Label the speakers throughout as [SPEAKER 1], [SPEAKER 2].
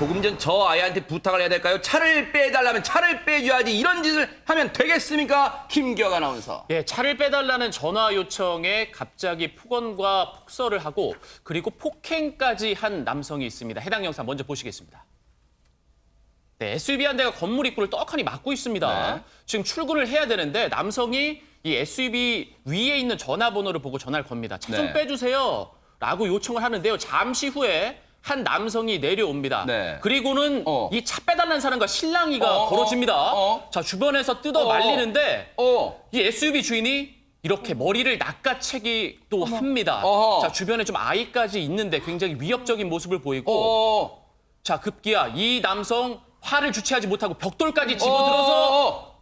[SPEAKER 1] 조금 전 저 아이한테 부탁을 해야 될까요? 차를 빼달라면 차를 빼줘야지 이런 짓을 하면 되겠습니까? 김기혁 아나운서.
[SPEAKER 2] 예, 차를 빼달라는 전화 요청에 갑자기 폭언과 폭설을 하고 그리고 폭행까지 한 남성이 있습니다. 해당 영상 먼저 보시겠습니다. 네, SUV 한 대가 건물 입구를 떡하니 막고 있습니다.
[SPEAKER 1] 네.
[SPEAKER 2] 지금 출근을 해야 되는데 남성이 이 SUV 위에 있는 전화번호를 보고 전화를 겁니다. 차 좀
[SPEAKER 1] 네.
[SPEAKER 2] 빼주세요 라고 요청을 하는데요. 잠시 후에 한 남성이 내려옵니다.
[SPEAKER 1] 네.
[SPEAKER 2] 그리고는 이 차 빼달라는 사람과 실랑이가 벌어집니다. 자, 주변에서 뜯어 말리는데 이 SUV 주인이 이렇게 머리를 낚아채기도 합니다. 자, 주변에 좀 아이까지 있는데 굉장히 위협적인 모습을 보이고 자, 급기야 이 남성 화를 주체하지 못하고 벽돌까지 집어들어서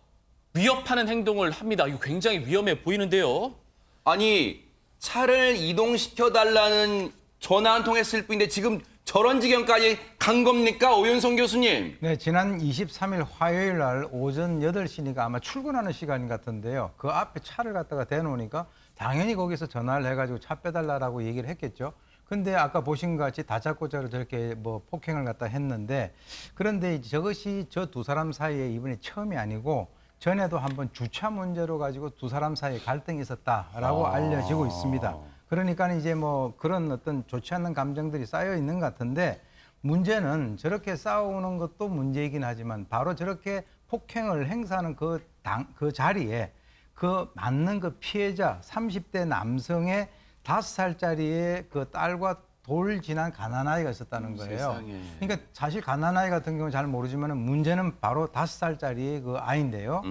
[SPEAKER 2] 위협하는 행동을 합니다. 이거 굉장히 위험해 보이는데요.
[SPEAKER 1] 아니 차를 이동시켜달라는 전화 한 통 했을 뿐인데 지금 저런 지경까지 간 겁니까? 오윤성 교수님.
[SPEAKER 3] 네, 지난 23일 화요일 날 오전 8시니까 아마 출근하는 시간 같은데요. 그 앞에 차를 갖다가 대놓으니까 당연히 거기서 전화를 해가지고 차 빼달라고 얘기를 했겠죠. 근데 아까 보신 것 같이 다짜고짜로 저렇게 뭐 폭행을 갖다 했는데 그런데 저것이 저 두 사람 사이에 이번이 처음이 아니고 전에도 한번 주차 문제로 가지고 두 사람 사이에 갈등이 있었다라고 알려지고 있습니다. 그러니까 이제 뭐 그런 어떤 좋지 않은 감정들이 쌓여 있는 것 같은데 문제는 저렇게 싸우는 것도 문제이긴 하지만 바로 저렇게 폭행을 행사하는 그 자리에 그 맞는 그 피해자 30대 남성의 5살짜리의 그 딸과 돌 지난 가난아이가 있었다는 거예요.
[SPEAKER 1] 세상에.
[SPEAKER 3] 그러니까 사실 가난아이 같은 경우는 잘 모르지만 문제는 바로 5살짜리의 그 아이인데요.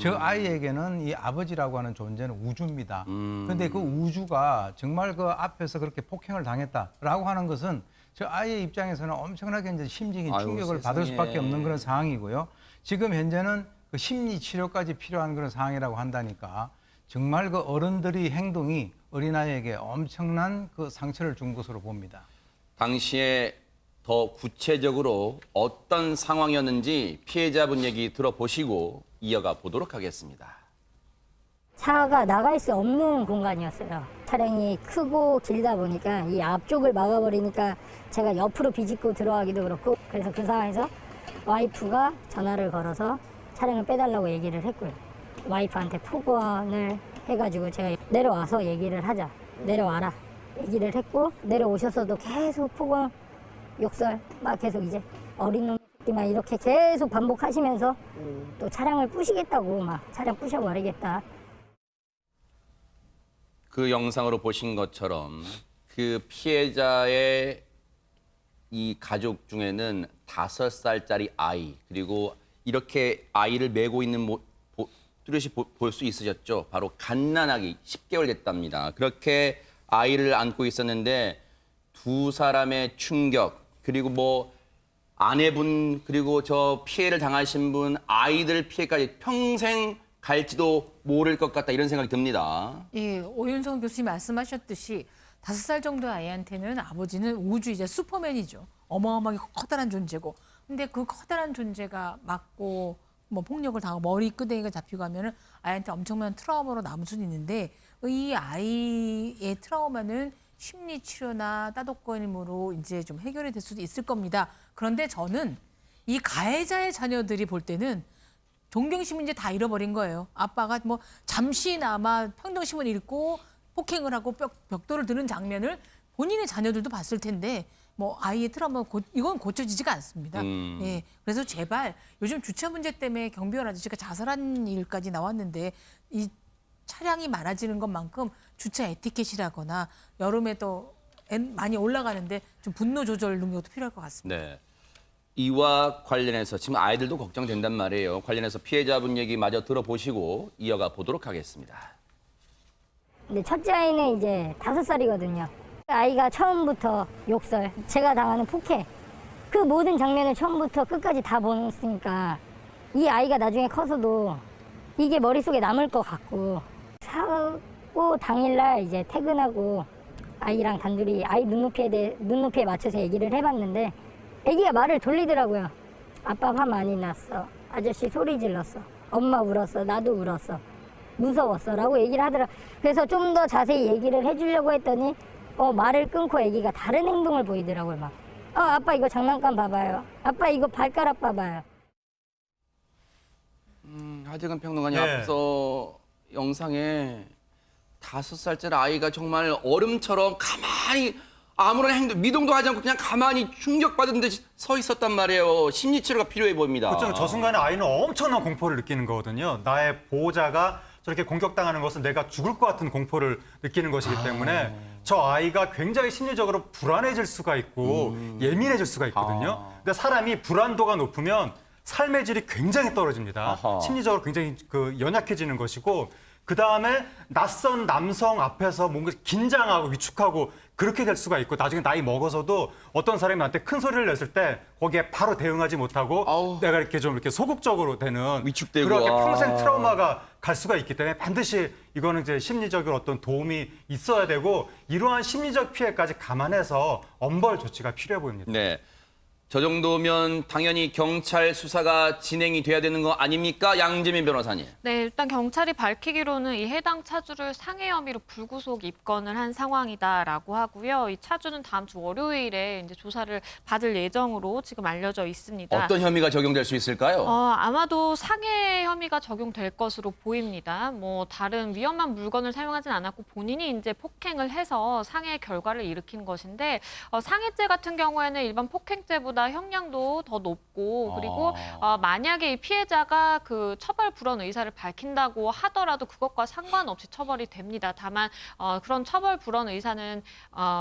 [SPEAKER 3] 저 아이에게는 이 아버지라고 하는 존재는 우주입니다. 그런데 그 우주가 정말 그 앞에서 그렇게 폭행을 당했다라고 하는 것은 저 아이의 입장에서는 엄청나게 이제 심적인 충격을 받을 수밖에 없는 그런 상황이고요. 지금 현재는 그 심리 치료까지 필요한 그런 상황이라고 한다니까 정말 그 어른들의 행동이 어린아이에게 엄청난 그 상처를 준 것으로 봅니다.
[SPEAKER 1] 당시에 더 구체적으로 어떤 상황이었는지 피해자분 얘기 들어보시고 이어가 보도록 하겠습니다.
[SPEAKER 4] 차가 나갈 수 없는 공간이었어요. 차량이 크고 길다 보니까 이 앞쪽을 막아버리니까 제가 옆으로 비집고 들어가기도 그렇고 그래서 그 상황에서 와이프가 전화를 걸어서 차량을 빼달라고 얘기를 했고요. 와이프한테 폭언을 해가지고 제가 내려와서 얘기를 하자. 내려와라. 얘기를 했고 내려오셔서도 계속 폭언, 욕설 막 계속 이제 어린 놈 새끼만 이렇게 계속 반복하시면서 또 차량을 부시겠다고 막 차량 부셔버리겠다.
[SPEAKER 1] 그 영상으로 보신 것처럼 그 피해자의 이 가족 중에는 5살짜리 아이 그리고 이렇게 아이를 메고 있는 뚜렷이 볼 수 있으셨죠? 바로 갓난아기 10개월 됐답니다. 그렇게 아이를 안고 있었는데 두 사람의 충격 그리고 뭐 아내분 그리고 저 피해를 당하신 분 아이들 피해까지 평생 갈지도 모를 것 같다 이런 생각이 듭니다.
[SPEAKER 5] 예, 오윤성 교수님 말씀하셨듯이 5살 정도 아이한테는 아버지는 우주이자 슈퍼맨이죠. 어마어마하게 커다란 존재고. 근데 그 커다란 존재가 맞고 뭐 폭력을 당하고 머리 끄댕이가 잡히고 하면은 아이한테 엄청난 트라우마로 남을 수는 있는데 이 아이의 트라우마는 심리 치료나 따독거림으로 이제 좀 해결이 될 수도 있을 겁니다. 그런데 저는 이 가해자의 자녀들이 볼 때는 존경심을 이제 다 잃어버린 거예요. 아빠가 뭐 잠시나마 평정심을 잃고 폭행을 하고 벽돌을 드는 장면을 본인의 자녀들도 봤을 텐데 뭐 아이의 트라우마 이건 고쳐지지가 않습니다. 예, 그래서 제발 요즘 주차 문제 때문에 경비원 아저씨가 자살한 일까지 나왔는데 이 차량이 많아지는 것만큼 주차 에티켓이라거나 여름에 또 많이 올라가는데 좀 분노 조절 능력도 필요할 것 같습니다.
[SPEAKER 1] 네. 이와 관련해서 지금 아이들도 걱정된단 말이에요. 관련해서 피해자분 얘기 마저 들어보시고 이어가 보도록 하겠습니다.
[SPEAKER 4] 근데 첫째 아이는 이제 5살이거든요. 아이가 처음부터 욕설, 제가 당하는 폭행, 그 모든 장면을 처음부터 끝까지 다 보냈으니까 이 아이가 나중에 커서도 이게 머릿속에 남을 것 같고 사고 당일날 이제 퇴근하고 아이랑 단둘이 아이 눈높이에 맞춰서 얘기를 해봤는데 애기가 말을 돌리더라고요. 아빠 화 많이 났어. 아저씨 소리 질렀어. 엄마 울었어. 나도 울었어. 무서웠어. 라고 얘기를 하더라고요. 그래서 좀 더 자세히 얘기를 해주려고 했더니 말을 끊고 애기가 다른 행동을 보이더라고요. 막 아빠 이거 장난감 봐봐요. 아빠 이거 발가락 봐봐요.
[SPEAKER 1] 하재근 평론가님
[SPEAKER 6] 네.
[SPEAKER 1] 앞서 영상에 5살짜리 아이가 정말 얼음처럼 가만히 아무런 행동, 미동도 하지 않고 그냥 가만히 충격받은 듯이 서 있었단 말이에요. 심리치료가 필요해 보입니다.
[SPEAKER 6] 그렇죠. 저 순간에 아이는 엄청난 공포를 느끼는 거거든요. 나의 보호자가 저렇게 공격당하는 것은 내가 죽을 것 같은 공포를 느끼는 것이기 때문에 저 아이가 굉장히 심리적으로 불안해질 수가 있고 예민해질 수가 있거든요. 근데 사람이 불안도가 높으면 삶의 질이 굉장히 떨어집니다.
[SPEAKER 1] 아하.
[SPEAKER 6] 심리적으로 굉장히 연약해지는 것이고 그다음에 낯선 남성 앞에서 뭔가 긴장하고 위축하고 그렇게 될 수가 있고 나중에 나이 먹어서도 어떤 사람이 나한테 큰 소리를 냈을 때 거기에 바로 대응하지 못하고
[SPEAKER 1] 아우.
[SPEAKER 6] 내가 이렇게 좀 이렇게 소극적으로 되는
[SPEAKER 1] 위축되고.
[SPEAKER 6] 그렇게 평생
[SPEAKER 1] 아.
[SPEAKER 6] 트라우마가 갈 수가 있기 때문에 반드시 이거는 이제 심리적으로 어떤 도움이 있어야 되고 이러한 심리적 피해까지 감안해서 엄벌 조치가 필요해 보입니다.
[SPEAKER 1] 네. 저 정도면 당연히 경찰 수사가 진행이 돼야 되는 거 아닙니까? 양재민 변호사님.
[SPEAKER 7] 네, 일단 경찰이 밝히기로는 이 해당 차주를 상해 혐의로 불구속 입건을 한 상황이다라고 하고요. 이 차주는 다음 주 월요일에 이제 조사를 받을 예정으로 지금 알려져 있습니다.
[SPEAKER 1] 어떤 혐의가 적용될 수 있을까요?
[SPEAKER 7] 아마도 상해 혐의가 적용될 것으로 보입니다. 뭐 다른 위험한 물건을 사용하진 않았고 본인이 이제 폭행을 해서 상해 결과를 일으킨 것인데 상해죄 같은 경우에는 일반 폭행죄보다 형량도 더 높고 그리고 만약에 이 피해자가 그 처벌 불원 의사를 밝힌다고 하더라도 그것과 상관없이 처벌이 됩니다. 다만 그런 처벌 불원 의사는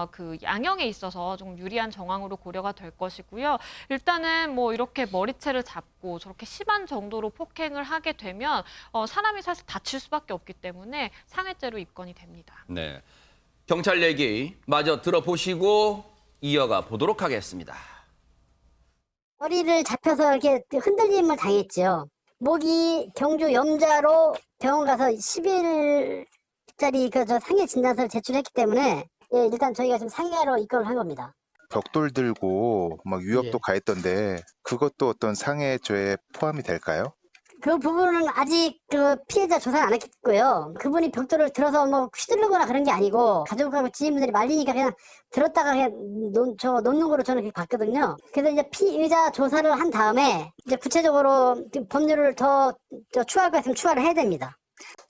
[SPEAKER 7] 그 양형에 있어서 좀 유리한 정황으로 고려가 될 것이고요. 일단은 뭐 이렇게 머리채를 잡고 저렇게 심한 정도로 폭행을 하게 되면 사람이 사실 다칠 수밖에 없기 때문에 상해죄로 입건이 됩니다.
[SPEAKER 1] 네. 경찰 얘기 마저 들어보시고 이어가 보도록 하겠습니다.
[SPEAKER 4] 머리를 잡혀서 이렇게 흔들림을 당했죠. 목이 경주 염자로 병원 가서 10일짜리 저 상해 진단서를 제출했기 때문에 일단 저희가 지금 상해로 입건을 한 겁니다.
[SPEAKER 8] 벽돌 들고 막 유협도 가했던데 그것도 어떤 상해죄에 포함이 될까요?
[SPEAKER 4] 그 부분은 아직 그 피해자 조사를 안 했고요. 그분이 벽돌을 들어서 뭐 휘두르거나 그런 게 아니고 가족하고 지인분들이 말리니까 그냥 들었다가 그냥 놓는 거로 저는 그렇게 봤거든요. 그래서 이제 피의자 조사를 한 다음에 이제 구체적으로 법률을 더 추가할 거 있으면 추가를 해야 됩니다.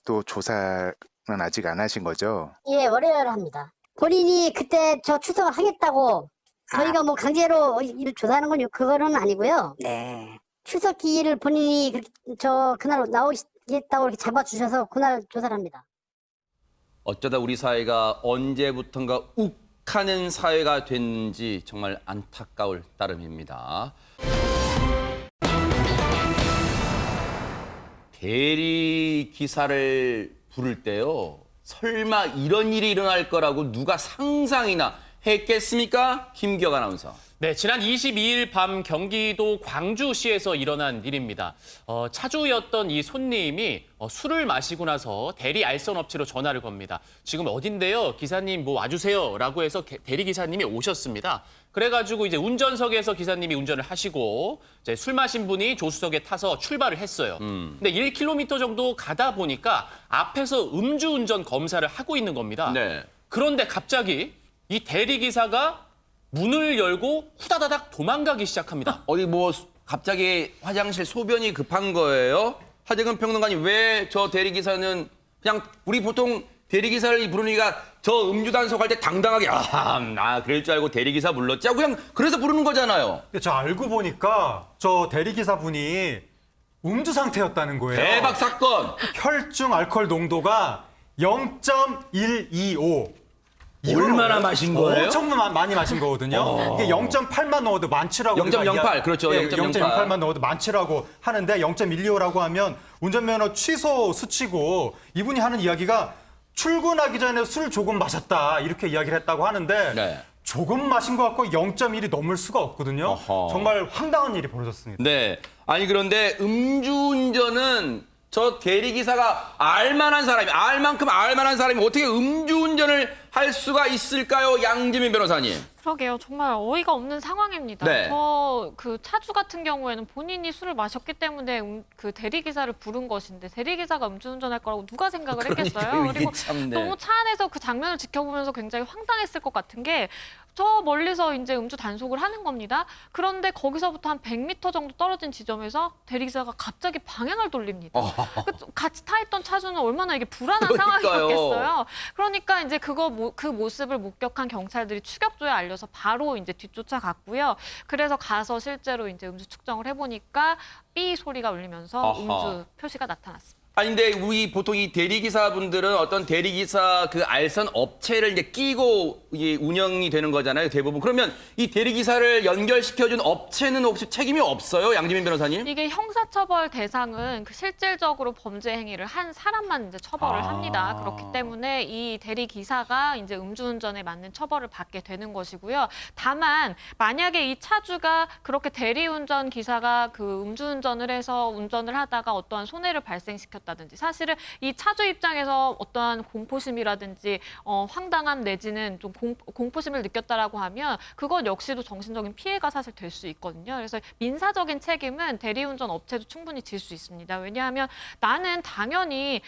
[SPEAKER 8] 또 조사는 아직 안 하신 거죠?
[SPEAKER 4] 예, 월요일에 합니다. 본인이 그때 저 출석을 하겠다고 저희가 뭐 강제로 일을 조사하는 건 그거는 아니고요.
[SPEAKER 9] 네.
[SPEAKER 4] 출석 기일을 본인이 그날 나오겠다고 이렇게 잡아주셔서 그날 조사를 합니다.
[SPEAKER 1] 어쩌다 우리 사회가 언제부턴가 욱하는 사회가 됐는지 정말 안타까울 따름입니다. 대리 기사를 부를 때요. 설마 이런 일이 일어날 거라고 누가 상상이나 했겠습니까? 김기혁 아나운서.
[SPEAKER 2] 네, 지난 22일 밤 경기도 광주시에서 일어난 일입니다. 차주였던 이 손님이 술을 마시고 나서 대리 알선 업체로 전화를 겁니다. 지금 어딘데요? 기사님 뭐 와주세요. 라고 해서 대리 기사님이 오셨습니다. 그래가지고 이제 운전석에서 기사님이 운전을 하시고 이제 술 마신 분이 조수석에 타서 출발을 했어요. 근데 1km 정도 가다 보니까 앞에서 음주운전 검사를 하고 있는 겁니다.
[SPEAKER 1] 네.
[SPEAKER 2] 그런데 갑자기 이 대리 기사가 문을 열고 후다다닥 도망가기 시작합니다.
[SPEAKER 1] 어디 뭐 갑자기 화장실 소변이 급한 거예요? 하재근 평론가님 왜 저 대리기사는 그냥 우리 보통 대리기사를 부르니까 저 음주 단속 할 때 당당하게 그럴 줄 알고 대리기사 불렀지 하고 그냥 그래서 부르는 거잖아요.
[SPEAKER 6] 근데 저 알고 보니까 저 대리기사분이 음주 상태였다는 거예요.
[SPEAKER 1] 대박 사건.
[SPEAKER 6] 혈중 알코올 농도가 0.125.
[SPEAKER 1] 얼마나 마신 거예요?
[SPEAKER 6] 엄청 많이 마신 거거든요. 이게 0.8만 넣어도 많지라고.
[SPEAKER 1] 0.08, 그렇죠.
[SPEAKER 6] 0.08만 넣어도 많지라고 하는데 0.125라고 하면 운전면허 취소 수치고 이분이 하는 이야기가 출근하기 전에 술 조금 마셨다 이렇게 이야기를 했다고 하는데
[SPEAKER 1] 네.
[SPEAKER 6] 조금 마신 것 같고 0.1이 넘을 수가 없거든요.
[SPEAKER 1] 어허.
[SPEAKER 6] 정말 황당한 일이 벌어졌습니다.
[SPEAKER 1] 네. 아니 그런데 음주운전은 저 대리기사가 알만한 사람이 알만큼 알만한 사람이 어떻게 음주운전을 할 수가 있을까요? 양재민 변호사님.
[SPEAKER 7] 그러게요. 정말 어이가 없는 상황입니다.
[SPEAKER 1] 네.
[SPEAKER 7] 그 차주 같은 경우에는 본인이 술을 마셨기 때문에 그 대리기사를 부른 것인데 대리기사가 음주운전할 거라고 누가 생각을 했겠어요?
[SPEAKER 1] 그러니까요. 이게
[SPEAKER 7] 그리고
[SPEAKER 1] 참, 네.
[SPEAKER 7] 너무 차 안에서 그 장면을 지켜보면서 굉장히 황당했을 것 같은 게 저 멀리서 이제 음주 단속을 하는 겁니다. 그런데 거기서부터 한 100m 정도 떨어진 지점에서 대리기사가 갑자기 방향을 돌립니다. 같이 타 있던 차주는 얼마나 이게 불안한 상황이었겠어요. 그러니까 이제 그 모습을 목격한 경찰들이 추격조에 알려서 바로 이제 뒤쫓아갔고요. 그래서 가서 실제로 이제 음주 측정을 해보니까 삐 소리가 울리면서 음주 표시가 나타났습니다.
[SPEAKER 1] 아니 근데 우리 보통 이 대리기사분들은 어떤 대리기사 그 알선 업체를 이제 끼고 이게 운영이 되는 거잖아요, 대부분. 그러면 이 대리기사를 연결시켜준 업체는 혹시 책임이 없어요, 양지민 변호사님?
[SPEAKER 7] 이게 형사처벌 대상은 그 실질적으로 범죄 행위를 한 사람만 이제 처벌을 합니다. 그렇기 때문에 이 대리기사가 이제 음주운전에 맞는 처벌을 받게 되는 것이고요. 다만 만약에 이 차주가 그렇게 대리운전 기사가 그 음주운전을 해서 운전을 하다가 어떠한 손해를 발생시켰다든지 사실은 이 차주 입장에서 어떠한 공포심이라든지 황당함 내지는 좀 공포심을 느꼈다라고 하면 그것 역시도 정신적인 피해가 사실 될 수 있거든요. 그래서 민사적인 책임은 대리운전 업체도 충분히 질 수 있습니다. 왜냐하면 나는 당연히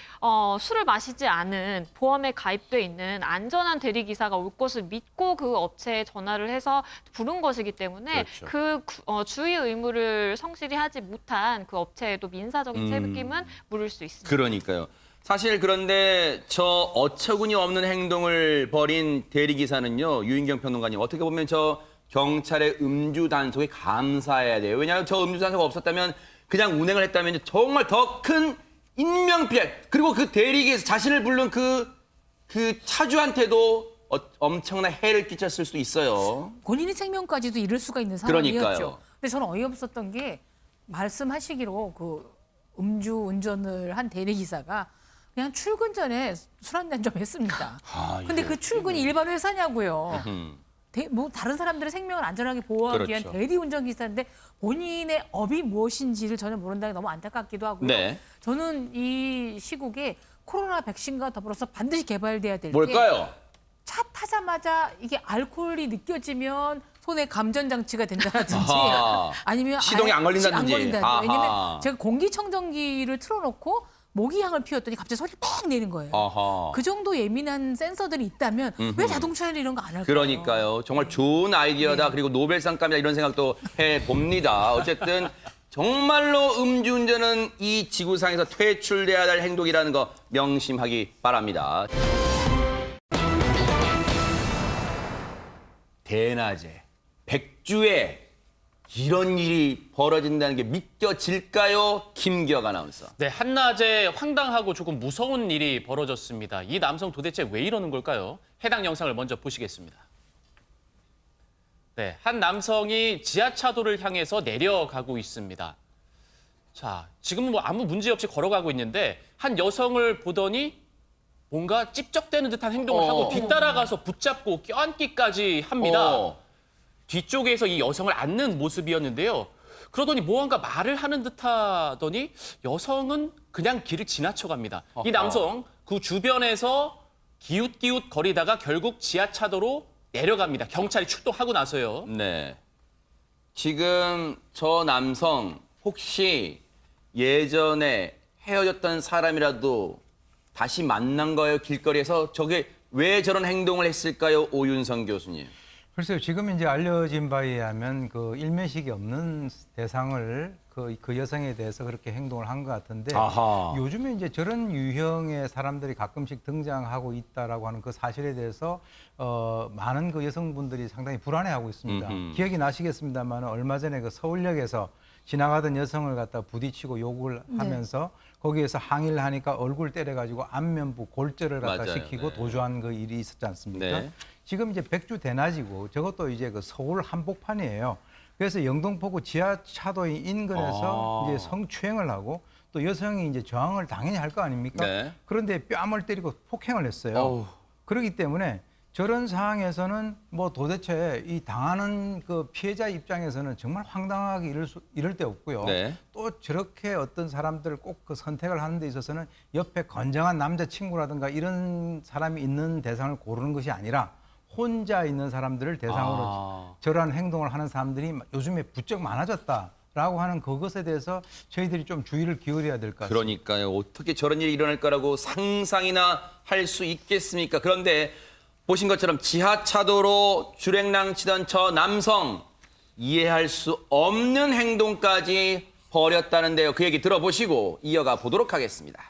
[SPEAKER 7] 술을 마시지 않은 보험에 가입돼 있는 안전한 대리기사가 올 것을 믿고 그 업체에 전화를 해서 부른 것이기 때문에
[SPEAKER 1] 그렇죠.
[SPEAKER 7] 그 주의 의무를 성실히 하지 못한 그 업체에도 민사적인 책임은 물을 수 있습니다.
[SPEAKER 1] 그러니까요. 사실 그런데 저 어처구니 없는 행동을 벌인 대리기사는요, 유인경 평론가님, 어떻게 보면 저 경찰의 음주 단속에 감사해야 돼요. 왜냐하면 저 음주 단속가 없었다면 그냥 운행을 했다면 정말 더 큰 인명피해, 그리고 그 대리기사 자신을 부른 그 차주한테도 엄청난 해를 끼쳤을 수도 있어요.
[SPEAKER 5] 본인의 생명까지도 잃을 수가 있는 상황이었죠.
[SPEAKER 1] 그러니까요.
[SPEAKER 5] 근데 저는 어이없었던 게 말씀하시기로 그 음주 운전을 한 대리기사가 그냥 출근 전에 술 한잔 좀 했습니다. 근데 그 출근이 일반 회사냐고요. 뭐 다른 사람들의 생명을 안전하게 보호하기 위한
[SPEAKER 1] 그렇죠.
[SPEAKER 5] 대리운전 기사인데 본인의 업이 무엇인지를 전혀 모른다는 게 너무 안타깝기도 하고요.
[SPEAKER 1] 네.
[SPEAKER 5] 저는 이 시국에 코로나 백신과 더불어서 반드시 개발돼야 될 게
[SPEAKER 1] 뭘까요?
[SPEAKER 5] 차 타자마자 이게 알코올이 느껴지면 손에 감전 장치가 된다든지
[SPEAKER 1] 아하.
[SPEAKER 5] 아니면
[SPEAKER 1] 시동이 안 걸린다든지. 아하.
[SPEAKER 5] 왜냐면 제가 공기청정기를 틀어놓고 모기향을 피웠더니 갑자기 소리 팍 내는 거예요.
[SPEAKER 1] 아하.
[SPEAKER 5] 그 정도 예민한 센서들이 있다면 왜 자동차에는 이런 거 안 할까요?
[SPEAKER 1] 그러니까요. 정말 좋은 아이디어다. 그리고 노벨상감이다 이런 생각도 해봅니다. 어쨌든 정말로 음주운전은 이 지구상에서 퇴출돼야 할 행동이라는 거 명심하기 바랍니다. 대낮에 백주에 이런 일이 벌어진다는 게 믿겨질까요? 김기혁 아나운서.
[SPEAKER 2] 네, 한낮에 황당하고 조금 무서운 일이 벌어졌습니다. 이 남성 도대체 왜 이러는 걸까요? 해당 영상을 먼저 보시겠습니다. 네, 한 남성이 지하차도를 향해서 내려가고 있습니다. 자, 지금은 뭐 아무 문제 없이 걸어가고 있는데 한 여성을 보더니 뭔가 찝쩍대는 듯한 행동을 하고 뒤따라가서 붙잡고 껴안기까지 합니다. 뒤쪽에서 이 여성을 안는 모습이었는데요. 그러더니 무언가 말을 하는 듯하더니 여성은 그냥 길을 지나쳐갑니다. 이 남성 그 주변에서 기웃기웃 거리다가 결국 지하차도로 내려갑니다. 경찰이 출동하고 나서요.
[SPEAKER 1] 네. 지금 저 남성 혹시 예전에 헤어졌던 사람이라도 다시 만난 거예요? 길거리에서 저게 왜 저런 행동을 했을까요? 오윤성 교수님.
[SPEAKER 3] 글쎄요, 지금 이제 알려진 바에 의하면 그 일면식이 없는 대상을 그 여성에 대해서 그렇게 행동을 한 것 같은데
[SPEAKER 1] 아하.
[SPEAKER 3] 요즘에 이제 저런 유형의 사람들이 가끔씩 등장하고 있다라고 하는 그 사실에 대해서 많은 그 여성분들이 상당히 불안해하고 있습니다. 기억이 나시겠습니다만 얼마 전에 그 서울역에서 지나가던 여성을 갖다 부딪히고 욕을 하면서 거기에서 항의를 하니까 얼굴 때려가지고 안면부 골절을 갖다
[SPEAKER 1] 맞아요.
[SPEAKER 3] 시키고
[SPEAKER 1] 네.
[SPEAKER 3] 도주한 그 일이 있었지 않습니까?
[SPEAKER 1] 네.
[SPEAKER 3] 지금 이제 백주 대낮이고 저것도 이제 그 서울 한복판이에요. 그래서 영등포구 지하차도의 인근에서 이제 성추행을 하고 또 여성이 이제 저항을 당연히 할 거 아닙니까?
[SPEAKER 1] 네.
[SPEAKER 3] 그런데 뺨을 때리고 폭행을 했어요.
[SPEAKER 1] 어우.
[SPEAKER 3] 그렇기 때문에 저런 상황에서는 뭐 도대체 이 당하는 그 피해자 입장에서는 정말 황당하게 이럴 데 없고요.
[SPEAKER 1] 네.
[SPEAKER 3] 또 저렇게 어떤 사람들을 꼭 그 선택을 하는 데 있어서는 옆에 건장한 남자친구라든가 이런 사람이 있는 대상을 고르는 것이 아니라 혼자 있는 사람들을 대상으로 저러한 행동을 하는 사람들이 요즘에 부쩍 많아졌다라고 하는 그것에 대해서 저희들이 좀 주의를 기울여야 될 것 같습니다.
[SPEAKER 1] 그러니까요. 어떻게 저런 일이 일어날 거라고 상상이나 할 수 있겠습니까? 그런데 보신 것처럼 지하차도로 주랭랑 치던 저 남성 이해할 수 없는 행동까지 벌였다는데요. 그 얘기 들어보시고 이어가 보도록 하겠습니다.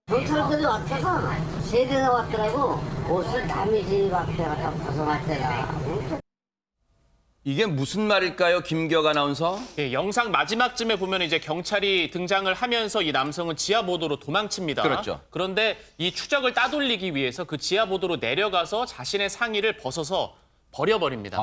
[SPEAKER 9] 경찰들이 왔다가 세 대나 왔더라고. 옷을 남의 집 앞에 갖다 벗어놨대나.
[SPEAKER 1] 이게 무슨 말일까요, 김기혁 아나운서?
[SPEAKER 2] 예, 영상 마지막쯤에 보면 이제 경찰이 등장을 하면서 이 남성은 지하보도로 도망칩니다.
[SPEAKER 1] 그렇죠.
[SPEAKER 2] 그런데 이 추적을 따돌리기 위해서 그 지하보도로 내려가서 자신의 상의를 벗어서 버려버립니다.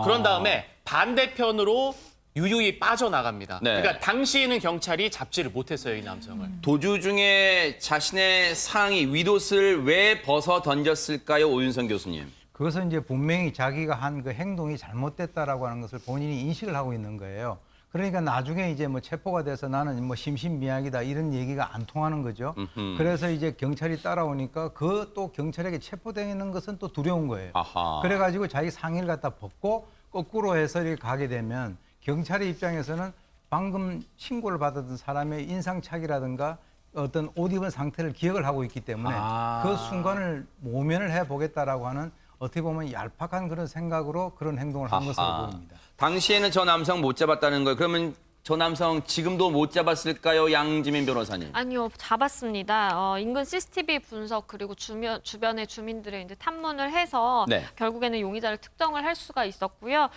[SPEAKER 2] 그런 다음에 반대편으로 유유히 빠져나갑니다.
[SPEAKER 1] 네.
[SPEAKER 2] 그러니까 당시에는 경찰이 잡지를 못했어요, 이 남성을.
[SPEAKER 1] 도주 중에 자신의 상의, 윗옷을 왜 벗어 던졌을까요, 오윤성 교수님?
[SPEAKER 3] 그것은 이제 분명히 자기가 한 그 행동이 잘못됐다라고 하는 것을 본인이 인식을 하고 있는 거예요. 그러니까 나중에 이제 뭐 체포가 돼서 나는 뭐 심신미약이다 이런 얘기가 안 통하는 거죠. 그래서 이제 경찰이 따라오니까 그 또 경찰에게 체포되는 것은 또 두려운 거예요.
[SPEAKER 1] 아하.
[SPEAKER 3] 그래가지고 자기 상의를 갖다 벗고 거꾸로 해서 이렇게 가게 되면 경찰의 입장에서는 방금 신고를 받았던 사람의 인상착이라든가 어떤 옷 입은 상태를 기억을 하고 있기 때문에 그 순간을 모면을 해보겠다라고 하는 어떻게 보면 얄팍한 그런 생각으로 그런 행동을 한 것으로 보입니다.
[SPEAKER 1] 당시에는 저 남성 못 잡았다는 거예요. 그러면 저 남성 지금도 못 잡았을까요, 양지민 변호사님?
[SPEAKER 7] 아니요, 잡았습니다. 인근 CCTV 분석 그리고 주변의 주민들의 이제 탐문을 해서
[SPEAKER 1] 네.
[SPEAKER 7] 결국에는 용의자를 특정을 할 수가 있었고요.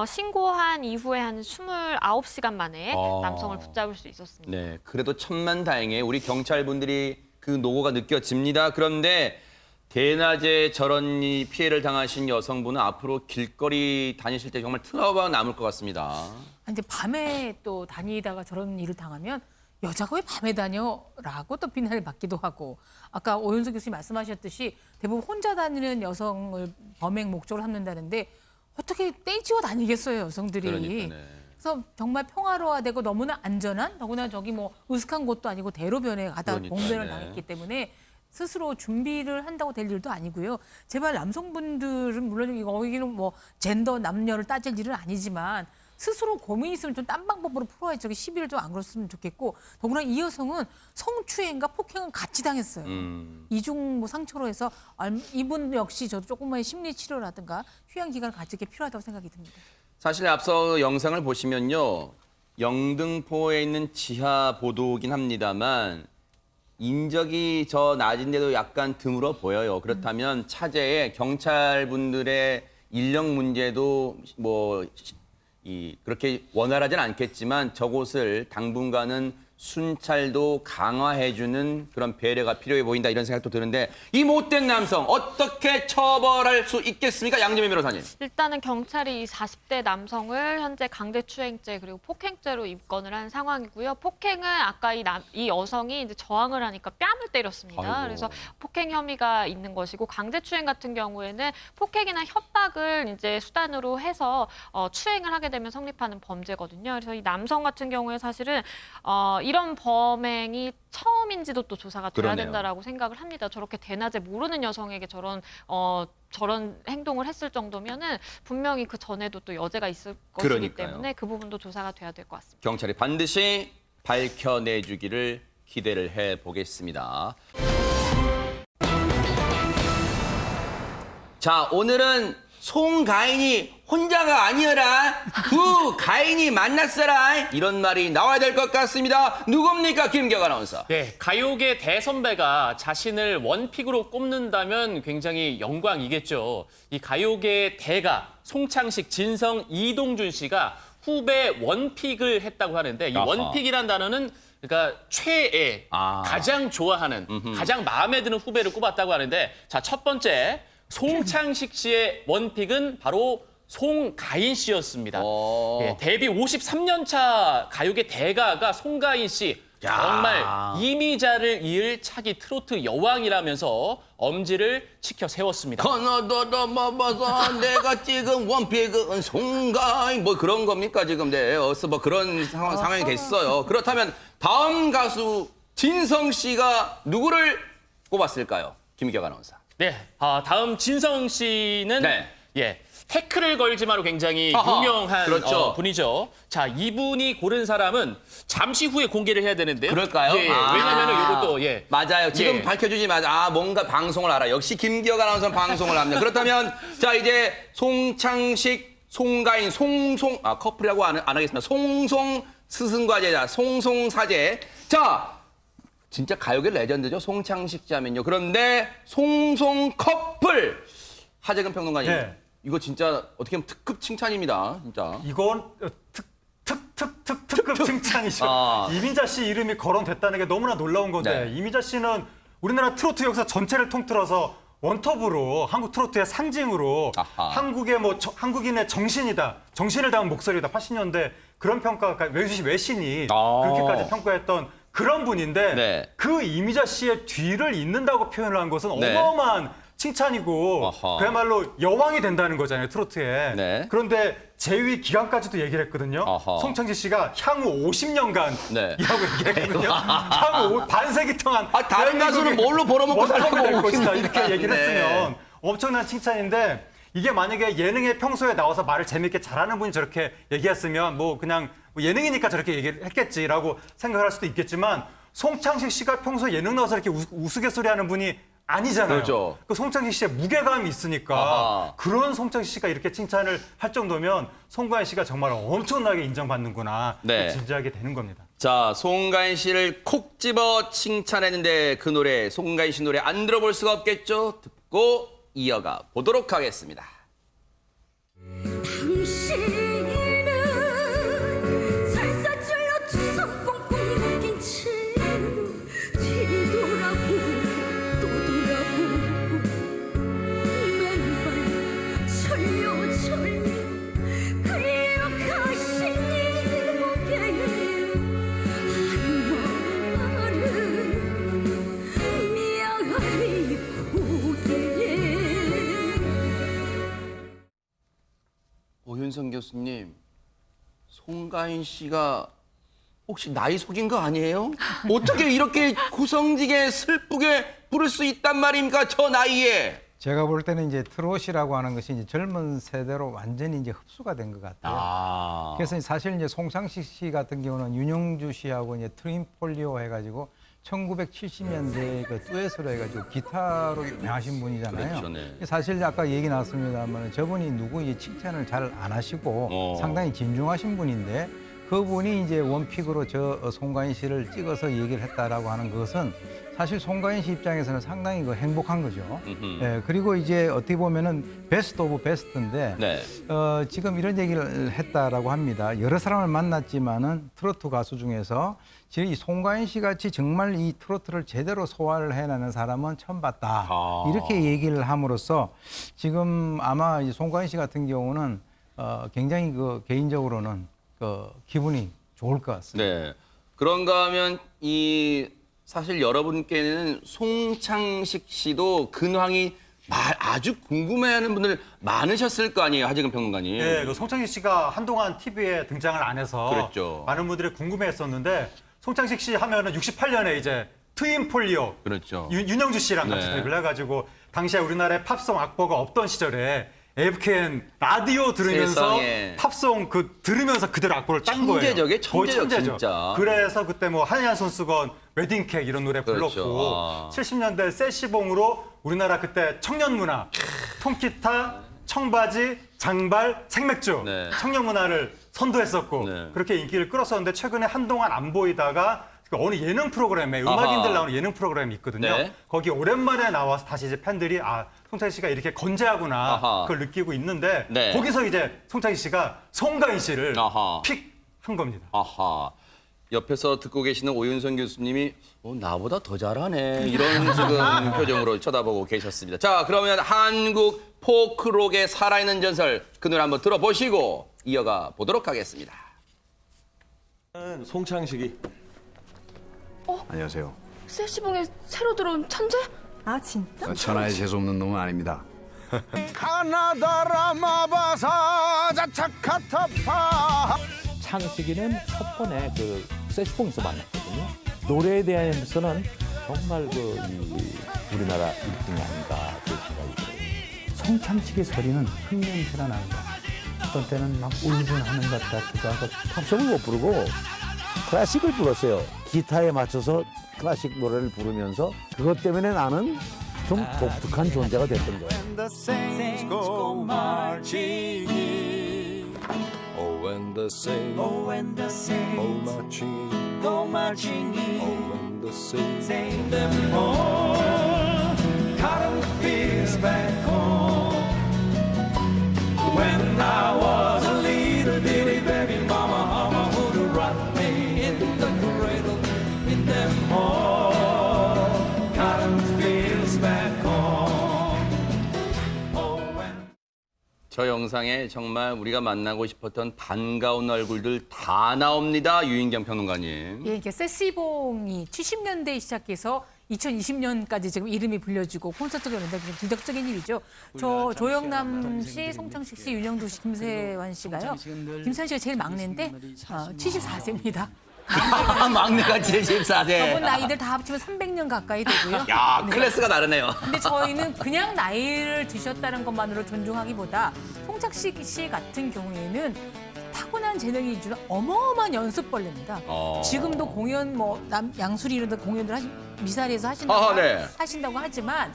[SPEAKER 7] 신고한 이후에 한 29시간 만에 남성을 붙잡을 수 있었습니다.
[SPEAKER 1] 네, 그래도 천만다행이에요. 우리 경찰분들이 그 노고가 느껴집니다. 그런데 대낮에 저런 이 피해를 당하신 여성분은 앞으로 길거리 다니실 때 정말 트라우마가 남을 것 같습니다.
[SPEAKER 5] 근데 밤에 또 다니다가 저런 일을 당하면 여자가 왜 밤에 다녀라고 또 비난을 받기도 하고 아까 오윤석 교수님 말씀하셨듯이 대부분 혼자 다니는 여성을 범행 목적으로 삼는다는데 어떻게 떼지어 다니겠어요 여성들이.
[SPEAKER 1] 그러니까, 네.
[SPEAKER 5] 그래서 정말 평화로워되고 너무나 안전한 더구나 저기 뭐 으슥한 곳도 아니고 대로변에 가다
[SPEAKER 1] 그러니까,
[SPEAKER 5] 봉변을
[SPEAKER 1] 네.
[SPEAKER 5] 당했기 때문에 스스로 준비를 한다고 될 일도 아니고요. 제발 남성분들은 물론 여기는 뭐 젠더 남녀를 따질 일은 아니지만 스스로 고민이 있으면 좀 딴 방법으로 풀어야지 저기 시비를 좀 안 걸었으면 좋겠고 더구나 이 여성은 성추행과 폭행은 같이 당했어요. 이중 뭐 상처로 해서 이분 역시 저도 조금만의 심리 치료라든가 휴양 기간을 가지게 필요하다고 생각이 듭니다.
[SPEAKER 1] 사실 앞서 영상을 보시면요. 영등포에 있는 지하 보도긴 합니다만 인적이 저 낮은데도 약간 드물어 보여요. 그렇다면 차제에 경찰분들의 인력 문제도 뭐 그렇게 원활하진 않겠지만 저곳을 당분간은 순찰도 강화해주는 그런 배려가 필요해 보인다 이런 생각도 드는데 이 못된 남성 어떻게 처벌할 수 있겠습니까? 양지민 변호사님.
[SPEAKER 7] 일단은 경찰이 이 40대 남성을 현재 강제추행죄 그리고 폭행죄로 입건을 한 상황이고요. 폭행은 아까 이 여성이 이제 저항을 하니까 뺨을 때렸습니다.
[SPEAKER 1] 아이고.
[SPEAKER 7] 그래서 폭행 혐의가 있는 것이고 강제추행 같은 경우에는 폭행이나 협박을 이제 수단으로 해서 추행을 하게 되면 성립하는 범죄거든요. 그래서 이 남성 같은 경우에 사실은 이런 범행이 처음인지도 또 조사가 돼야
[SPEAKER 1] 그러네요.
[SPEAKER 7] 된다라고 생각을 합니다. 저렇게 대낮에 모르는 여성에게 저런 행동을 했을 정도면은 분명히 그 전에도 또 여죄가 있을 것이기
[SPEAKER 1] 그러니까요.
[SPEAKER 7] 때문에 그 부분도 조사가 돼야 될 것 같습니다.
[SPEAKER 1] 경찰이 반드시 밝혀내주기를 기대를 해보겠습니다. 자, 오늘은 송가인이 혼자가 아니어라. 두 가인이 만났어라. 이런 말이 나와야 될 것 같습니다. 누굽니까, 김기혁 아나운서?
[SPEAKER 2] 네, 가요계 대선배가 자신을 원픽으로 꼽는다면 굉장히 영광이겠죠. 이 가요계 대가 송창식, 진성, 이동준 씨가 후배 원픽을 했다고 하는데 이
[SPEAKER 1] 아하.
[SPEAKER 2] 원픽이란 단어는 그러니까 최애, 가장 좋아하는, 가장 마음에 드는 후배를 꼽았다고 하는데 자, 첫 번째 송창식 씨의 원픽은 바로 송가인 씨였습니다. 예, 데뷔 53년 차 가요계 대가가 송가인 씨. 정말 이미자를 이을 차기 트로트 여왕이라면서 엄지를 치켜 세웠습니다.
[SPEAKER 1] 하나더러 먹어서 내가 지금 원픽은 송가인 뭐 그런 겁니까 지금 어서 뭐 그런 상황이 됐어요. 그렇다면 다음 가수 진성 씨가 누구를 꼽았을까요? 김기혁 아나운서.
[SPEAKER 2] 네, 다음 진성 씨는
[SPEAKER 1] 네.
[SPEAKER 2] 예, 태클을 걸지마로 굉장히
[SPEAKER 1] 아하,
[SPEAKER 2] 유명한
[SPEAKER 1] 그렇죠.
[SPEAKER 2] 분이죠. 자, 이분이 고른 사람은 잠시 후에 공개를 해야 되는데요.
[SPEAKER 1] 그럴까요?
[SPEAKER 2] 예,
[SPEAKER 1] 아.
[SPEAKER 2] 왜냐면은 이것도 예.
[SPEAKER 1] 맞아요. 지금
[SPEAKER 2] 예.
[SPEAKER 1] 밝혀주지 마. 뭔가 방송을 알아. 역시 김기혁 아나운서는 방송을 합니다. 그렇다면 자 이제 송창식, 송가인, 커플이라고 안 하겠습니다. 송송 스승과제자, 송송사제. 자, 진짜 가요계 레전드죠. 송창식 자면요. 그런데 송송 커플 하재근 평론가님.
[SPEAKER 6] 네.
[SPEAKER 1] 이거 진짜 어떻게 보면 특급 칭찬입니다. 진짜.
[SPEAKER 6] 이건 특급 칭찬이죠.
[SPEAKER 1] 아.
[SPEAKER 6] 이민자 씨 이름이 거론됐다는 게 너무나 놀라운 건데
[SPEAKER 1] 네.
[SPEAKER 6] 이민자 씨는 우리나라 트로트 역사 전체를 통틀어서 원톱으로 한국 트로트의 상징으로
[SPEAKER 1] 아하.
[SPEAKER 6] 한국의 한국인의 정신이다. 정신을 담은 목소리다. 80년대 그런 평가가 외신이
[SPEAKER 1] 아.
[SPEAKER 6] 그렇게까지 평가했던 그런 분인데
[SPEAKER 1] 네.
[SPEAKER 6] 그 이미자 씨의 뒤를 잇는다고 표현을 한 것은
[SPEAKER 1] 네.
[SPEAKER 6] 어마어마한 칭찬이고
[SPEAKER 1] 아하.
[SPEAKER 6] 그야말로 여왕이 된다는 거잖아요, 트로트에.
[SPEAKER 1] 네.
[SPEAKER 6] 그런데 재위 기간까지도 얘기를 했거든요.
[SPEAKER 1] 아하.
[SPEAKER 6] 송창식 씨가 향후 50년간
[SPEAKER 1] 네.
[SPEAKER 6] 이라고 얘기했거든요. 향후 반세기 동안
[SPEAKER 1] 다른 가수는 뭘로 벌어먹고 살라고
[SPEAKER 6] 될 것이다
[SPEAKER 1] 50년간.
[SPEAKER 6] 이렇게 얘기를
[SPEAKER 1] 네.
[SPEAKER 6] 했으면 엄청난 칭찬인데 이게 만약에 예능에 평소에 나와서 말을 재밌게 잘하는 분이 저렇게 얘기했으면 뭐 그냥 뭐 예능이니까 저렇게 얘기를 했겠지라고 생각을 할 수도 있겠지만 송창식 씨가 평소에 예능 나와서 이렇게 우스갯소리하는 분이 아니잖아요.
[SPEAKER 1] 그렇죠.
[SPEAKER 6] 그 송창식 씨의 무게감이 있으니까
[SPEAKER 1] 아하.
[SPEAKER 6] 그런 송창식 씨가 이렇게 칭찬을 할 정도면 송가인 씨가 정말 엄청나게 인정받는구나.
[SPEAKER 1] 네.
[SPEAKER 6] 진지하게 되는 겁니다.
[SPEAKER 1] 자, 송가인 씨를 콕 집어 칭찬했는데 그 노래, 송가인 씨 노래 안 들어볼 수가 없겠죠? 듣고 이어가 보도록 하겠습니다.
[SPEAKER 10] 당신은 살사줄로 두손 뽕뽕 묶인 채로 뒤를 돌아보고 또 돌아보고 맨발 철려 그리워 가신 이목에 한 말은 미안하리 고개에
[SPEAKER 1] 오윤성 교수님, 송가인 씨가 혹시 나이 속인 거 아니에요? 어떻게 이렇게 구성지게 슬프게 부를 수 있단 말입니까? 저 나이에.
[SPEAKER 3] 제가 볼 때는 이제 트롯이라고 하는 것이 이제 젊은 세대로 완전히 이제 흡수가 된 것 같아요. 그래서 사실 이제 송창식 씨 같은 경우는 윤영주 씨하고 이제 트윈폴리오 해가지고 1970년대에 그 듀엣으로 해가지고 기타로 유명하신 분이잖아요.
[SPEAKER 1] 그렇죠, 네.
[SPEAKER 3] 사실 아까 얘기 나왔습니다만 저분이 누구 이제 칭찬을 잘 안 하시고 상당히 진중하신 분인데 그분이 이제 원픽으로 저 송가인 씨를 찍어서 얘기를 했다라고 하는 것은 사실 송가인 씨 입장에서는 상당히 그 행복한 거죠. 예, 그리고 이제 어떻게 보면은 베스트 오브 베스트인데
[SPEAKER 1] 네.
[SPEAKER 3] 지금 이런 얘기를 했다라고 합니다. 여러 사람을 만났지만은 트로트 가수 중에서 지금 이 송가인 씨 같이 정말 이 트로트를 제대로 소화를 해내는 사람은 처음 봤다. 이렇게 얘기를 함으로써 지금 아마 이 송가인 씨 같은 경우는 굉장히 그 개인적으로는 그 기분이 좋을 것 같습니다.
[SPEAKER 1] 네. 그런가 하면 사실 여러분께는 송창식 씨도 근황이 아주 궁금해하는 분들 많으셨을 거 아니에요, 하재근 평론가님.
[SPEAKER 6] 네, 그 송창식 씨가 한동안 TV에 등장을 안 해서
[SPEAKER 1] 그랬죠.
[SPEAKER 6] 많은 분들이 궁금해했었는데 송창식 씨 하면은 68년에 이제 트윈폴리오
[SPEAKER 1] 그렇죠.
[SPEAKER 6] 윤영주 씨랑 같이
[SPEAKER 1] 네.
[SPEAKER 6] 데뷔를 해가지고 당시에 우리나라에 팝송 악보가 없던 시절에 AFKN 라디오 들으면서
[SPEAKER 1] 세상에.
[SPEAKER 6] 팝송 들으면서 그대로 악보를 딴 거예요.
[SPEAKER 1] 천재적이에요,
[SPEAKER 6] 거의
[SPEAKER 1] 천재적,
[SPEAKER 6] 천재죠.
[SPEAKER 1] 진짜.
[SPEAKER 6] 그래서 그때 뭐 한의한 손수건, 웨딩케이크 이런 노래
[SPEAKER 1] 그렇죠.
[SPEAKER 6] 불렀고
[SPEAKER 1] 아.
[SPEAKER 6] 70년대 세시봉으로 우리나라 그때 청년 문화, 통기타, 청바지, 장발, 생맥주
[SPEAKER 1] 네.
[SPEAKER 6] 청년 문화를 선도했었고
[SPEAKER 1] 네.
[SPEAKER 6] 그렇게 인기를 끌었었는데 최근에 한동안 안 보이다가 어느 예능 프로그램에 음악인들 나오는 예능 프로그램이 있거든요.
[SPEAKER 1] 네.
[SPEAKER 6] 거기 오랜만에 나와서 다시 이제 팬들이 송창식 씨가 이렇게 건재하구나
[SPEAKER 1] 아하.
[SPEAKER 6] 그걸 느끼고 있는데
[SPEAKER 1] 네.
[SPEAKER 6] 거기서 이제 송창식 씨가 송가인 씨를
[SPEAKER 1] 아하.
[SPEAKER 6] 픽한 겁니다.
[SPEAKER 1] 아하. 옆에서 듣고 계시는 오윤성 교수님이 나보다 더 잘하네 이런 지금 표정으로 쳐다보고 계셨습니다. 자, 그러면 한국 포크록의 살아있는 전설 그 노래 한번 들어보시고 이어가 보도록 하겠습니다.
[SPEAKER 11] 송창식이
[SPEAKER 12] 안녕하세요.
[SPEAKER 10] 세시봉에 새로 들어온 천재?
[SPEAKER 5] 아 진짜?
[SPEAKER 12] 천하에 재수없는 놈은 아닙니다.
[SPEAKER 11] 카나다라 마바사 자차카타파
[SPEAKER 13] 창식이는 첫 번에 그 세시봉에서 만났거든요. 노래에 대해서는 정말 우리나라 1등이 아닌가 그런 생각이 들어요. 송창식의 소리는 흙냄새가 난다. 어떤 때는 막 울분하는 것 같기도 하고. 팝송을 못 부르고 클래식을 불렀어요. 기타에 맞춰서 클래식 노래를 부르면서 그것 때문에 나는 좀 독특한 존재가 됐던 거예요.
[SPEAKER 11] When the saints go marching in. Oh, when the saints go marching in. Oh, when the saints sing them all. Cotton fields back home. When I was a little bitty baby, mama would rock me in the cradle in them all. Cotton fields back home. Oh, when...
[SPEAKER 1] 저 영상에 정말 우리가 만나고 싶었던 반가운 얼굴들 다 나옵니다. 유인경 평론가님.
[SPEAKER 5] 예, 이게 세시봉이 70년대에 시작해서 2020년까지 지금 이름이 불려지고 콘서트가 열린다. 기적적인 일이죠. 저 조영남 씨, 송창식 씨, 윤영도 씨, 김세환 씨가요. 김세환 씨가 제일 막내인데 74세입니다.
[SPEAKER 1] 막내가 74세.
[SPEAKER 5] 저분 나이들 다 합치면 300년 가까이 되고요.
[SPEAKER 1] 야, 클래스가 다르네요.
[SPEAKER 5] 근데 저희는 그냥 나이를 드셨다는 것만으로 존중하기보다 송창식 씨 같은 경우에는 타고난 재능이 주는 어마어마한 연습벌레입니다. 지금도 공연 양수리 이런 데 공연들 미사리에서 하신다고 하지만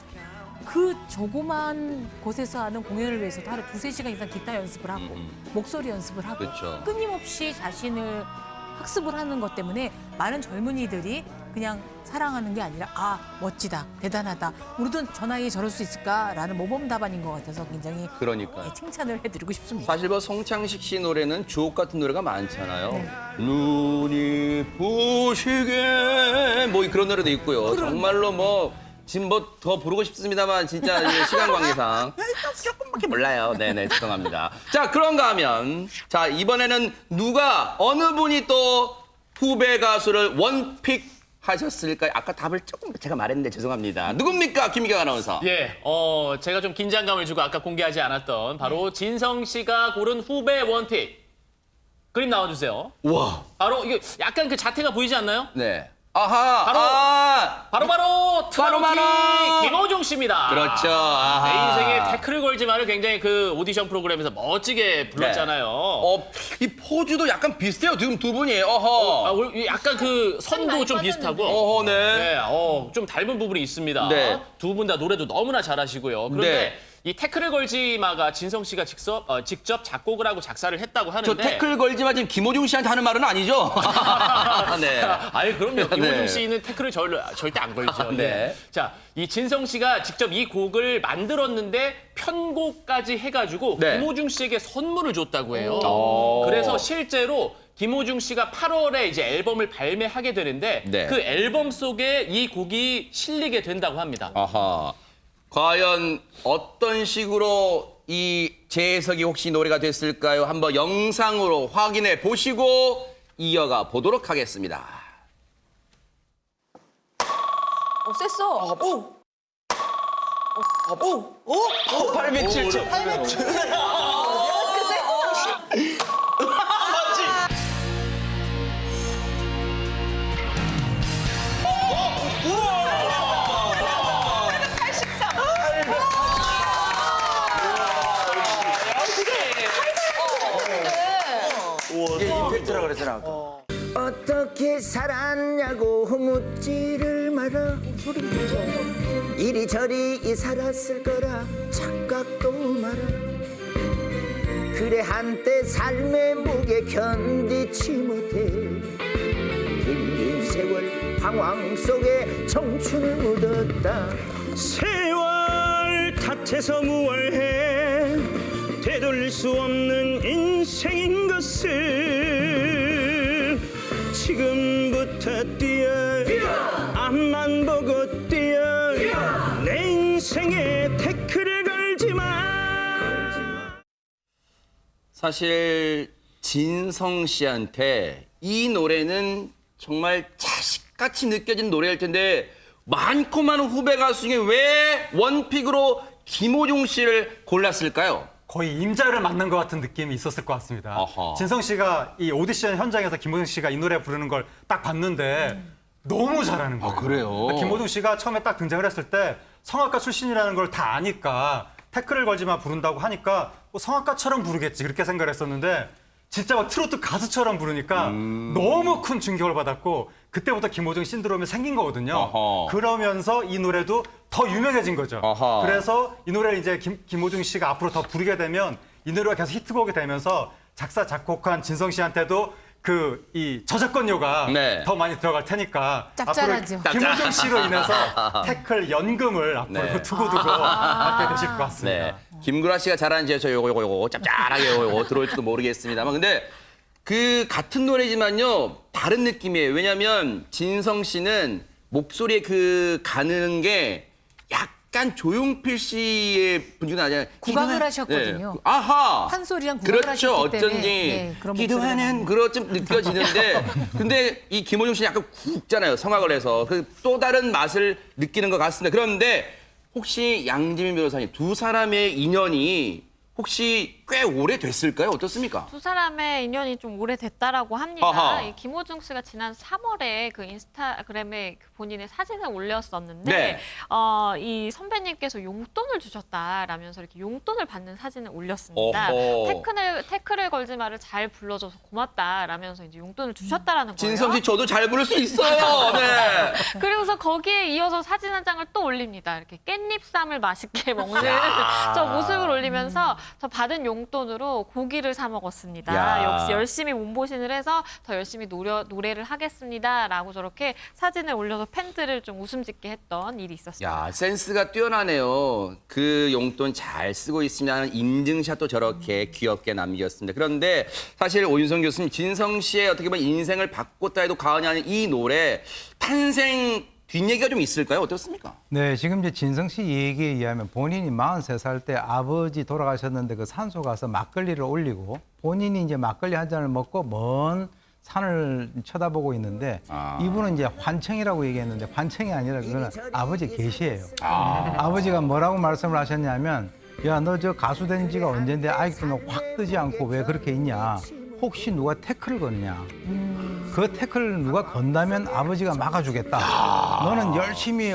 [SPEAKER 5] 그 조그만 곳에서 하는 공연을 위해서도 하루 2-3시간 이상 기타 연습을 하고 목소리 연습을 하고
[SPEAKER 1] 그렇죠.
[SPEAKER 5] 끊임없이 자신을 학습을 하는 것 때문에 많은 젊은이들이 그냥 사랑하는 게 아니라 멋지다, 대단하다. 우리도 저 나이에 저럴 수 있을까라는 모범 답안인 것 같아서 굉장히
[SPEAKER 1] 그러니까
[SPEAKER 5] 칭찬을 해드리고 싶습니다.
[SPEAKER 1] 사실 송창식 씨 노래는 주옥 같은 노래가 많잖아요.
[SPEAKER 5] 네.
[SPEAKER 1] 눈이 부시게 그런 노래도 있고요. 정말로 지금 더 부르고 싶습니다만 진짜 이제 시간 관계상 조금밖에 몰라요. 네네 죄송합니다. 자 그런가 하면 이번에는 어느 분이 또 후배 가수를 원픽 하셨을까요? 아까 답을 조금 제가 말했는데 죄송합니다. 누굽니까? 김희경 아나운서.
[SPEAKER 2] 예, 제가 좀 긴장감을 주고 아까 공개하지 않았던 바로 진성 씨가 고른 후배 원픽. 그림 나와주세요.
[SPEAKER 1] 와.
[SPEAKER 2] 바로 이게 약간 그 자태가 보이지 않나요?
[SPEAKER 1] 네. 아하.
[SPEAKER 2] 바로 김호중 씨입니다.
[SPEAKER 1] 그렇죠.
[SPEAKER 2] 내 인생에 태클을 걸지마를 굉장히 그 오디션 프로그램에서 멋지게 불렀잖아요.
[SPEAKER 1] 이 포즈도 약간 비슷해요. 지금 두 분이.
[SPEAKER 2] 약간 그 선도 좀 비슷하고.
[SPEAKER 1] 네.
[SPEAKER 2] 좀 닮은 부분이 있습니다.
[SPEAKER 1] 네.
[SPEAKER 2] 두 분 다 노래도 너무나 잘하시고요. 그런데 이 태클을 걸지마가 진성 씨가 직접 작곡을 하고 작사를 했다고 하는데.
[SPEAKER 1] 저 태클 걸지마 지금 김호중 씨한테 하는 말은 아니죠?
[SPEAKER 2] 네. 아니 그럼요. 김호중 씨는 태클을 절대 안 걸죠.
[SPEAKER 1] 네.
[SPEAKER 2] 자, 이 진성 씨가 직접 이 곡을 만들었는데 편곡까지 해가지고 김호중 씨에게 선물을 줬다고 해요. 그래서 실제로 김호중 씨가 8월에 이제 앨범을 발매하게 되는데 그 앨범 속에 이 곡이 실리게 된다고 합니다.
[SPEAKER 1] 아하. 과연 어떤 식으로 이 재해석이 혹시 노래가 됐을까요? 한번 영상으로 확인해 보시고 이어가 보도록 하겠습니다.
[SPEAKER 10] 셌어.
[SPEAKER 1] 807점.
[SPEAKER 11] 이게 임팩트라 그랬잖아. 어떻게 살았냐고 묻지를 마라. 이리저리 살았을 거라 착각도 마라. 그래 한때 삶의 무게 견디지 못해 길긴 세월 방황 속에 청춘을 묻었다.
[SPEAKER 14] 세월 탓해서 무얼해 되돌릴 수 없는 인생인 것을 지금부터 뛰어 앞만 보고 뛰어 내 인생에 태클을 걸지 마.
[SPEAKER 1] 사실 진성 씨한테 이 노래는 정말 자식같이 느껴진 노래일 텐데 많고 많은 후배 가수 중에 왜 원픽으로 김호중 씨를 골랐을까요?
[SPEAKER 6] 거의 임자를 만난 것 같은 느낌이 있었을 것 같습니다. 진성 씨가 이 오디션 현장에서 김호중 씨가 이 노래 부르는 걸 딱 봤는데 너무 잘하는 거예요.
[SPEAKER 1] 그래요?
[SPEAKER 6] 김호중 씨가 처음에 딱 등장을 했을 때 성악가 출신이라는 걸 다 아니까 태클을 걸지마 부른다고 하니까 뭐 성악가처럼 부르겠지 그렇게 생각을 했었는데 진짜 막 트로트 가수처럼 부르니까 너무 큰 충격을 받았고 그때부터 김호중 신드롬이 생긴 거거든요.
[SPEAKER 1] 어허.
[SPEAKER 6] 그러면서 이 노래도 더 유명해진 거죠.
[SPEAKER 1] 어허.
[SPEAKER 6] 그래서 이 노래를 이제 김호중 씨가 앞으로 더 부르게 되면 이 노래가 계속 히트곡이 되면서 작사 작곡한 진성 씨한테도 그 이 저작권료가
[SPEAKER 1] 네.
[SPEAKER 6] 더 많이 들어갈 테니까
[SPEAKER 5] 짭짤하죠.
[SPEAKER 6] 앞으로 김호중 씨로 인해서 태클 연금을 앞으로
[SPEAKER 1] 네.
[SPEAKER 6] 두고두고 받게 되실 것 같습니다.
[SPEAKER 1] 네. 김구라 씨가 잘하는 제저 요거 짭짤하게 요거 들어올지도 모르겠습니다만 근데 그 같은 노래지만요 다른 느낌이에요. 왜냐하면 진성 씨는 목소리에 그 가는 게 약간 조용필 씨의 분위기는 아니잖아요.
[SPEAKER 5] 국악을 하셨거든요.
[SPEAKER 1] 네. 아하.
[SPEAKER 5] 판소리랑 국악을
[SPEAKER 1] 그렇죠.
[SPEAKER 5] 하셨기 때문에
[SPEAKER 1] 어쩐지
[SPEAKER 5] 네, 그런 목소리가
[SPEAKER 1] 기도하는 그런 좀 느껴지는데 근데 이 김호중 씨는 약간 굵잖아요. 성악을 해서 그 또 다른 맛을 느끼는 것 같습니다. 그런데 혹시 양지민 변호사님 두 사람의 인연이 혹시 꽤 오래 됐을까요? 어떻습니까?
[SPEAKER 7] 두 사람의 인연이 좀 오래됐다라고 합니다.
[SPEAKER 1] 아하.
[SPEAKER 7] 이 김호중 씨가 지난 3월에 그 인스타그램에 그 본인의 사진을 올렸었는데
[SPEAKER 1] 네.
[SPEAKER 7] 이 선배님께서 용돈을 주셨다라면서 이렇게 용돈을 받는 사진을 올렸습니다.
[SPEAKER 1] 어허.
[SPEAKER 7] 태클을 걸지 마를 잘 불러줘서 고맙다라면서 이제 용돈을 주셨다라는 거예요.
[SPEAKER 1] 진성 씨 저도 잘 부를 수 있어요. 네.
[SPEAKER 7] 그리고서 거기에 이어서 사진 한 장을 또 올립니다. 이렇게 깻잎쌈을 맛있게 먹는 저 모습을 올리면서 저 받은 용돈으로 고기를 사 먹었습니다.
[SPEAKER 1] 야.
[SPEAKER 7] 역시 열심히 몸보신을 해서 더 열심히 노래를 하겠습니다라고 저렇게 사진을 올려서 팬들을 좀 웃음 짓게 했던 일이 있었습니다.
[SPEAKER 1] 야, 센스가 뛰어나네요. 그 용돈 잘 쓰고 있습니다 하는 인증샷도 저렇게 귀엽게 남겼습니다. 그런데 사실 오윤성 교수님, 진성 씨의 어떻게 보면 인생을 바꿨다 해도 과언이 아닌 이 노래 탄생 뒷얘기가 좀 있을까요? 어떻습니까?
[SPEAKER 3] 네, 지금 이제 진성 씨 얘기에 의하면 본인이 43살 때 아버지 돌아가셨는데 그 산소 가서 막걸리를 올리고 본인이 이제 막걸리 한 잔을 먹고 먼 산을 쳐다보고 있는데 이분은 이제 환청이라고 얘기했는데 환청이 아니라 그거는 아버지 계시예요. 아버지가 뭐라고 말씀을 하셨냐면 야, 너 저 가수 된 지가 언젠데 아직도 너 확 뜨지 않고 왜 그렇게 있냐. 혹시 누가 태클을 걷냐. 그 태클을 누가 건다면 아버지가 막아주겠다. 너는 열심히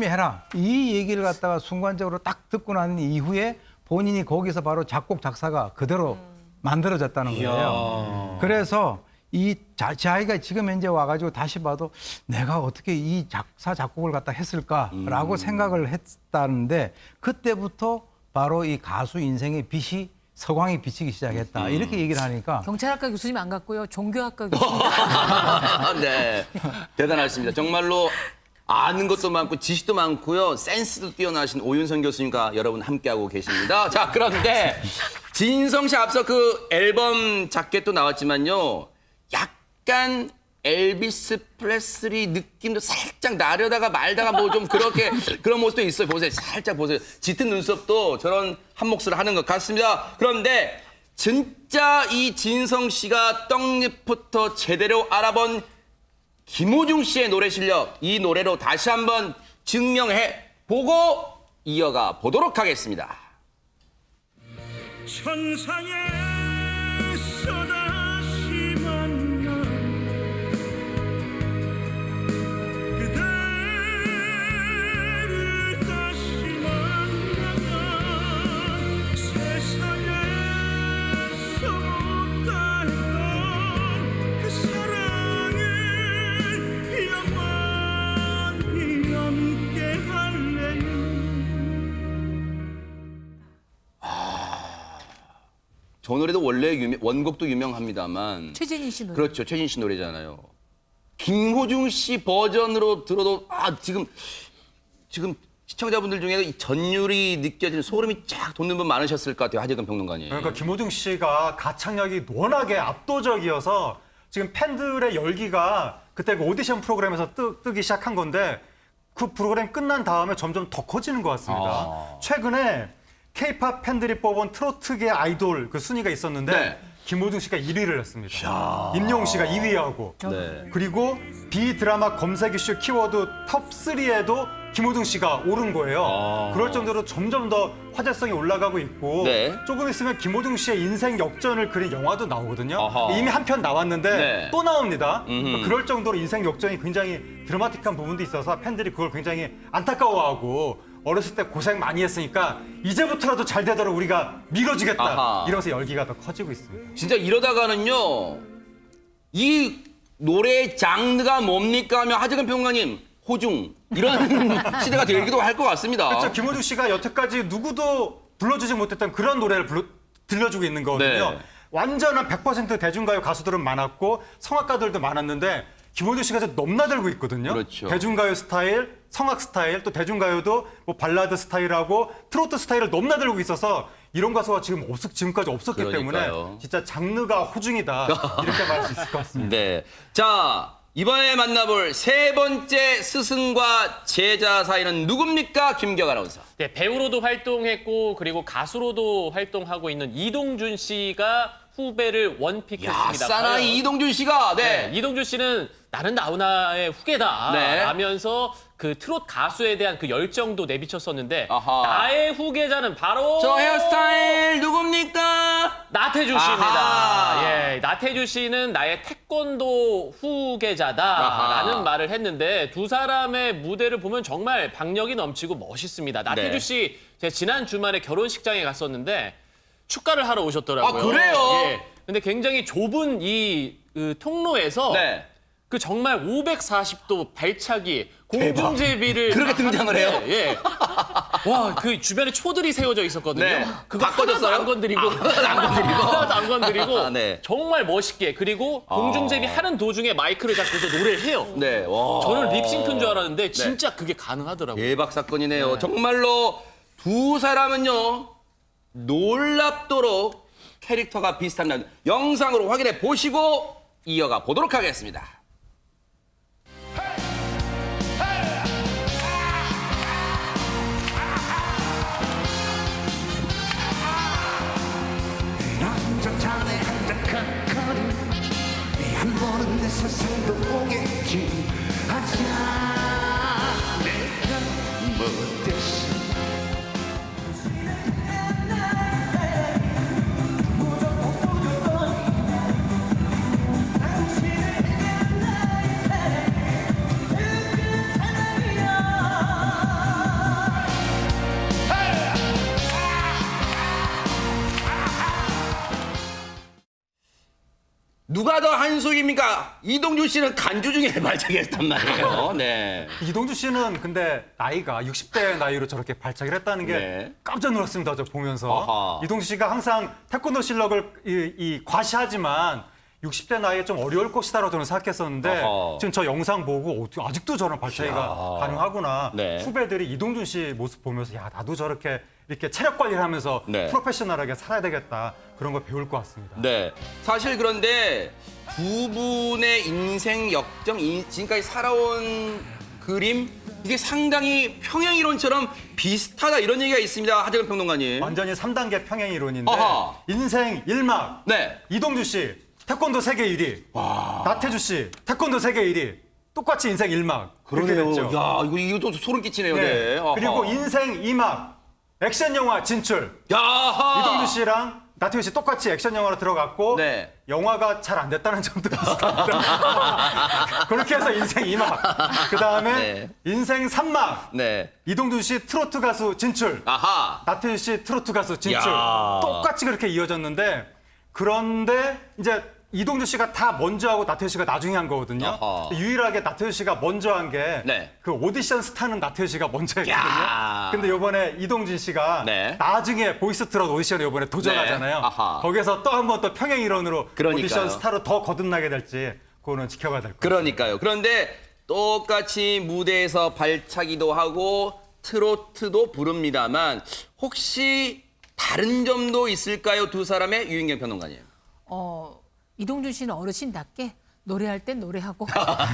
[SPEAKER 3] 해라. 이 얘기를 갖다가 순간적으로 딱 듣고 난 이후에 본인이 거기서 바로 작곡 작사가 그대로 만들어졌다는 거예요. 그래서 이 자기가 지금 현재 와가지고 다시 봐도 내가 어떻게 이 작사 작곡을 갖다 했을까라고 생각을 했다는데 그때부터 바로 이 가수 인생의 빛이 서광이 비치기 시작했다. 이렇게 얘기를 하니까
[SPEAKER 5] 경찰학과 교수님 안 갔고요. 종교학과 교수님.
[SPEAKER 1] 네, 대단하십니다. 정말로 아는 것도 많고 지식도 많고요. 센스도 뛰어나신 오윤성 교수님과 여러분 함께하고 계십니다. 자, 그런데 진성 씨 앞서 그 앨범 자켓도 나왔지만요. 약간 엘비스 프레슬리 느낌도 살짝 나려다가 말다가 뭐 좀 그렇게 그런 모습도 있어요. 보세요. 살짝 보세요. 짙은 눈썹도 저런 한 몫을 하는 것 같습니다. 그런데 진짜 이 진성 씨가 떡잎부터 제대로 알아본 김호중 씨의 노래 실력 이 노래로 다시 한번 증명해 보고 이어가 보도록 하겠습니다.
[SPEAKER 14] 천상에 쏟아시 만나 그대를 다시 만나면 세상에서 못다 했던 그 사랑을 영원히 함께 할래요.
[SPEAKER 1] 저 노래도 원래 원곡도 유명합니다만
[SPEAKER 5] 최진희 씨 노래.
[SPEAKER 1] 그렇죠. 최진 씨 노래잖아요. 김호중 씨 버전으로 들어도 지금 시청자분들 중에 이 전율이 느껴지는 소름이 쫙 돋는 분 많으셨을 것 같아요. 하재근 평론가님.
[SPEAKER 6] 그러니까 김호중 씨가 가창력이 워낙에 압도적이어서 지금 팬들의 열기가 그때 그 오디션 프로그램에서 뜨기 시작한 건데 그 프로그램 끝난 다음에 점점 더 커지는 것 같습니다. 최근에 K-팝 팬들이 뽑은 트로트계 아이돌 그 순위가 있었는데
[SPEAKER 1] 네.
[SPEAKER 6] 김호중 씨가 1위를 했습니다. 임영웅 씨가 2위하고
[SPEAKER 1] 네.
[SPEAKER 6] 그리고 비드라마 검색 이슈 키워드 톱3에도 김호중 씨가 오른 거예요. 그럴 정도로 점점 더 화제성이 올라가고 있고
[SPEAKER 1] 네.
[SPEAKER 6] 조금 있으면 김호중 씨의 인생 역전을 그린 영화도 나오거든요.
[SPEAKER 1] 아하.
[SPEAKER 6] 이미 한 편 나왔는데
[SPEAKER 1] 네.
[SPEAKER 6] 또 나옵니다. 그럴 정도로 인생 역전이 굉장히 드라마틱한 부분도 있어서 팬들이 그걸 굉장히 안타까워하고 어렸을 때 고생 많이 했으니까 이제부터라도 잘 되도록 우리가 밀어주겠다.
[SPEAKER 1] 아하.
[SPEAKER 6] 이러면서 열기가 더 커지고 있습니다.
[SPEAKER 1] 진짜 이러다가는요, 이 노래의 장르가 뭡니까 하면 하재근 평론가님, 호중 이런 시대가 되기도 할 것 같습니다.
[SPEAKER 6] 그렇죠. 김호중 씨가 여태까지 누구도 불러주지 못했던 그런 노래를 들려주고 있는 거거든요.
[SPEAKER 1] 네.
[SPEAKER 6] 완전한 100% 대중가요 가수들은 많았고 성악가들도 많았는데 김호중 씨가 좀 넘나들고 있거든요.
[SPEAKER 1] 그렇죠.
[SPEAKER 6] 대중가요 스타일, 성악 스타일, 또 대중가요도 뭐 발라드 스타일하고 트로트 스타일을 넘나들고 있어서 이런 가수가 지금까지 없었기
[SPEAKER 1] 그러니까요.
[SPEAKER 6] 때문에 진짜 장르가 호중이다 이렇게 말할 수 있을 것 같습니다.
[SPEAKER 1] 네. 자, 이번에 만나볼 세 번째 스승과 제자 사이는 누굽니까? 김기혁 아나운서.
[SPEAKER 2] 네, 배우로도 활동했고 그리고 가수로도 활동하고 있는 이동준 씨가 후배를 원픽했습니다.
[SPEAKER 1] 사나이
[SPEAKER 2] 과연?
[SPEAKER 1] 이동준 씨가
[SPEAKER 2] 네, 이동준 씨는 나는 나훈아의 후계다
[SPEAKER 1] 네.
[SPEAKER 2] 라면서 그 트롯 가수에 대한 그 열정도 내비쳤었는데
[SPEAKER 1] 아하.
[SPEAKER 2] 나의 후계자는 바로
[SPEAKER 1] 저 헤어스타일 누굽니까?
[SPEAKER 2] 나태주
[SPEAKER 1] 아하.
[SPEAKER 2] 씨입니다. 예, 나태주 씨는 나의 태권도 후계자다라는
[SPEAKER 1] 아하.
[SPEAKER 2] 말을 했는데 두 사람의 무대를 보면 정말 박력이 넘치고 멋있습니다. 나태주
[SPEAKER 1] 네.
[SPEAKER 2] 씨 제가 지난 주말에 결혼식장에 갔었는데 축가를 하러 오셨더라고요.
[SPEAKER 1] 아, 그래요?
[SPEAKER 2] 예. 근데 굉장히 좁은 이 통로에서
[SPEAKER 1] 네.
[SPEAKER 2] 그 정말 540도 발차기 공중제비를
[SPEAKER 1] 그렇게 등장을 해요?
[SPEAKER 2] 예. 와, 그 주변에 초들이 세워져 있었거든요.
[SPEAKER 1] 네.
[SPEAKER 2] 그거
[SPEAKER 1] 바꿔줬어요?
[SPEAKER 2] 하나도 안 건드리고 하나도 안 건드리고
[SPEAKER 1] 네.
[SPEAKER 2] 정말 멋있게 그리고 공중제비 하는 도중에 마이크를 잡고서 노래를 해요.
[SPEAKER 1] 네. 와.
[SPEAKER 2] 저는 립싱크인 줄 알았는데 진짜 그게 가능하더라고요.
[SPEAKER 1] 대박 사건이네요. 정말로 두 사람은요, 놀랍도록 캐릭터가 비슷한 영상으로 확인해 보시고 이어가 보도록 하겠습니다.
[SPEAKER 14] 한잔 한잔 칸칸이 한 번은 내 세상도 오겠지 하자 내가 못했어
[SPEAKER 1] 누가 더 한숙입니까? 이동준 씨는 간주 중에 발차기했단 말이에요. 네.
[SPEAKER 6] 이동준 씨는 근데 나이가 60대 나이로 저렇게 발차기를 했다는 게
[SPEAKER 1] 네.
[SPEAKER 6] 깜짝 놀랐습니다. 저 보면서.
[SPEAKER 1] 아하.
[SPEAKER 6] 이동준 씨가 항상 태권도 실력을 이 과시하지만 60대 나이에 좀 어려울 것이다라고 저는 생각했었는데
[SPEAKER 1] 아하.
[SPEAKER 6] 지금 저 영상 보고 아직도 저런 발차기가
[SPEAKER 1] 이야.
[SPEAKER 6] 가능하구나.
[SPEAKER 1] 네.
[SPEAKER 6] 후배들이 이동준 씨 모습 보면서 야 나도 저렇게 이렇게 체력 관리를 하면서
[SPEAKER 1] 네.
[SPEAKER 6] 프로페셔널하게 살아야 되겠다. 그런 걸 배울 것 같습니다.
[SPEAKER 1] 네. 사실 그런데 두 분의 인생 역정, 지금까지 살아온 그림, 이게 상당히 평행이론처럼 비슷하다 이런 얘기가 있습니다. 하재근 평론가님.
[SPEAKER 6] 완전히 3단계 평행 이론인데
[SPEAKER 1] 아하.
[SPEAKER 6] 인생 1막
[SPEAKER 1] 네.
[SPEAKER 6] 이동주 씨 태권도 세계 1위 나태주 씨 태권도 세계 1위 똑같이 인생 1막
[SPEAKER 1] 그러네요. 야, 이것도 소름 끼치네요. 네. 아하.
[SPEAKER 6] 그리고 인생 2막 액션 영화 진출
[SPEAKER 1] 야하.
[SPEAKER 6] 이동주 씨랑 나태주 씨 똑같이 액션 영화로 들어갔고
[SPEAKER 1] 네.
[SPEAKER 6] 영화가 잘 안 됐다는 점도 있습니다. 그렇게 해서 인생 2막 그다음에
[SPEAKER 1] 네.
[SPEAKER 6] 인생 3막
[SPEAKER 1] 네.
[SPEAKER 6] 이동준 씨 트로트 가수 진출
[SPEAKER 1] 아하.
[SPEAKER 6] 나태주 씨 트로트 가수 진출
[SPEAKER 1] 야.
[SPEAKER 6] 똑같이 그렇게 이어졌는데 그런데 이제 이동준 씨가 다 먼저 하고 나태주 씨가 나중에 한 거거든요.
[SPEAKER 1] 아하.
[SPEAKER 6] 유일하게 나태주 씨가 먼저 한 게
[SPEAKER 1] 네.
[SPEAKER 6] 그 오디션 스타는 나태주 씨가 먼저 했거든요.
[SPEAKER 1] 야.
[SPEAKER 6] 근데 이번에 이동준 씨가
[SPEAKER 1] 네.
[SPEAKER 6] 나중에 보이스 트롯 오디션에 이번에 도전하잖아요.
[SPEAKER 1] 네. 아하.
[SPEAKER 6] 거기서 또 한 번 또 평행 이론으로
[SPEAKER 1] 그러니까요.
[SPEAKER 6] 오디션 스타로 더 거듭나게 될지 그거는 지켜봐야 될 것 같아요.
[SPEAKER 1] 그러니까요. 그런데 똑같이 무대에서 발차기도 하고 트로트도 부릅니다만 혹시 다른 점도 있을까요? 두 사람의 유인경 평론가님.
[SPEAKER 5] 이동준 씨는 어르신답게 노래할 땐 노래하고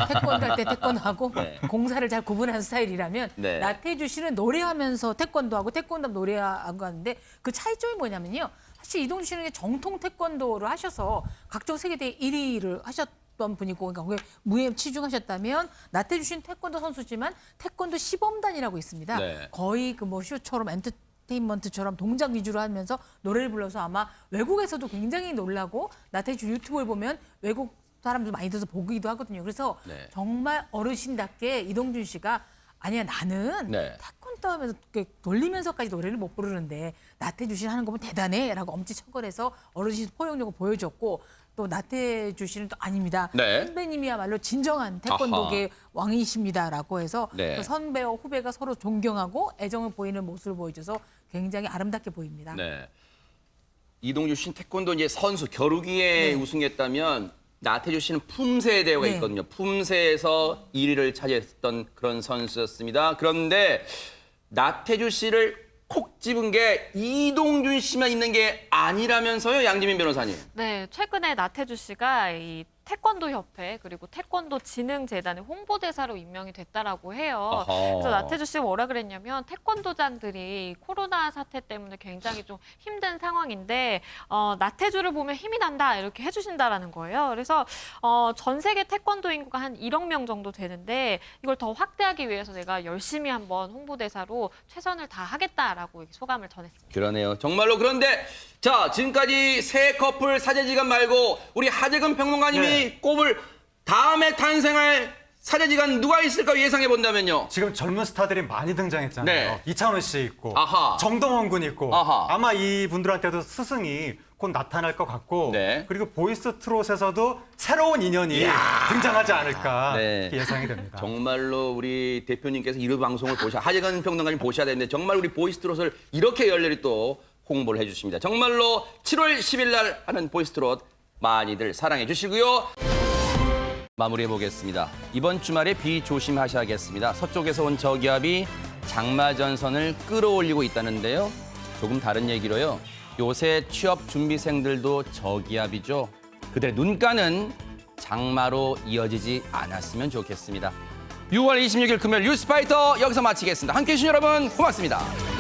[SPEAKER 5] 태권도 할 때 태권도하고
[SPEAKER 1] 네.
[SPEAKER 5] 공사를 잘 구분하는 스타일이라면
[SPEAKER 1] 네.
[SPEAKER 5] 나태주 씨는 노래하면서 태권도하고 태권도 노래하고 하는데 그 차이점이 뭐냐면요. 사실 이동준 씨는 정통 태권도를 하셔서 각종 세계대회 1위를 하셨던 분이고 그러니까 거기에 무예 치중하셨다면 나태주 씨는 태권도 선수지만 태권도 시범단이라고 있습니다.
[SPEAKER 1] 네.
[SPEAKER 5] 거의 그 뭐 쇼처럼 엔터테인먼트처럼 동작 위주로 하면서 노래를 불러서 아마 외국에서도 굉장히 놀라고 나태주 유튜브를 보면 외국 사람들 많이 들어서 보기도 하거든요. 그래서
[SPEAKER 1] 네.
[SPEAKER 5] 정말 어르신답게 이동준 씨가 아니야 나는
[SPEAKER 1] 네.
[SPEAKER 5] 태권도 떠하면서 이렇게 돌리면서까지 노래를 못 부르는데 나태주 씨 하는 거 보면 대단해라고 엄지척을해서 어르신 포용력을 보여줬고 또 나태주 씨는 또 아닙니다.
[SPEAKER 1] 네.
[SPEAKER 5] 선배님이야말로 진정한 태권도계 왕이십니다라고 해서
[SPEAKER 1] 네.
[SPEAKER 5] 그 선배와 후배가 서로 존경하고 애정을 보이는 모습을 보여줘서 굉장히 아름답게 보입니다.
[SPEAKER 1] 네. 이동주 씨는 태권도 이제 선수 겨루기에 우승했다면 나태주 씨는 품새 대회가
[SPEAKER 5] 네.
[SPEAKER 1] 있거든요. 품새에서 1위를 차지했던 그런 선수였습니다. 그런데 나태주 씨를 콕 집은 게 이동준 씨만 있는 게 아니라면서요, 양지민 변호사님.
[SPEAKER 7] 네, 최근에 나태주 씨가 이 태권도 협회 그리고 태권도 진흥재단의 홍보대사로 임명이 됐다라고 해요.
[SPEAKER 1] 어허.
[SPEAKER 7] 그래서 나태주 씨가 뭐라 그랬냐면 태권도장들이 코로나 사태 때문에 굉장히 좀 힘든 상황인데 나태주를 보면 힘이 난다 이렇게 해주신다라는 거예요. 그래서 전 세계 태권도 인구가 한 1억 명 정도 되는데 이걸 더 확대하기 위해서 내가 열심히 한번 홍보대사로 최선을 다하겠다라고 소감을 전했습니다.
[SPEAKER 1] 그러네요. 정말로. 그런데 자, 지금까지 새 커플 사제지간 말고 우리 하재근 평론가님이 꼽을 다음에 탄생할 사제지간 누가 있을까 예상해 본다면요.
[SPEAKER 6] 지금 젊은 스타들이 많이 등장했잖아요.
[SPEAKER 1] 네.
[SPEAKER 6] 이찬원 씨 있고
[SPEAKER 1] 아하.
[SPEAKER 6] 정동원 군 있고
[SPEAKER 1] 아하.
[SPEAKER 6] 아마 이분들한테도 스승이 곧 나타날 것 같고
[SPEAKER 1] 네.
[SPEAKER 6] 그리고 보이스 트롯에서도 새로운 인연이 등장하지 않을까 이렇게 예상이 됩니다.
[SPEAKER 1] 정말로 우리 대표님께서 이 방송을 하재근 평론가님 보셔야 되는데 정말 우리 보이스트롯을 이렇게 열렬히 또 홍보를 해주십니다. 정말로 7월 10일 날 하는 보이스트롯 많이들 사랑해 주시고요. 마무리해 보겠습니다. 이번 주말에 비 조심하셔야겠습니다. 서쪽에서 온 저기압이 장마전선을 끌어올리고 있다는데요. 조금 다른 얘기로요. 요새 취업 준비생들도 저기압이죠. 그들의 눈가는 장마로 이어지지 않았으면 좋겠습니다. 6월 26일 금요일 뉴스파이터 여기서 마치겠습니다. 함께해 주신 여러분 고맙습니다.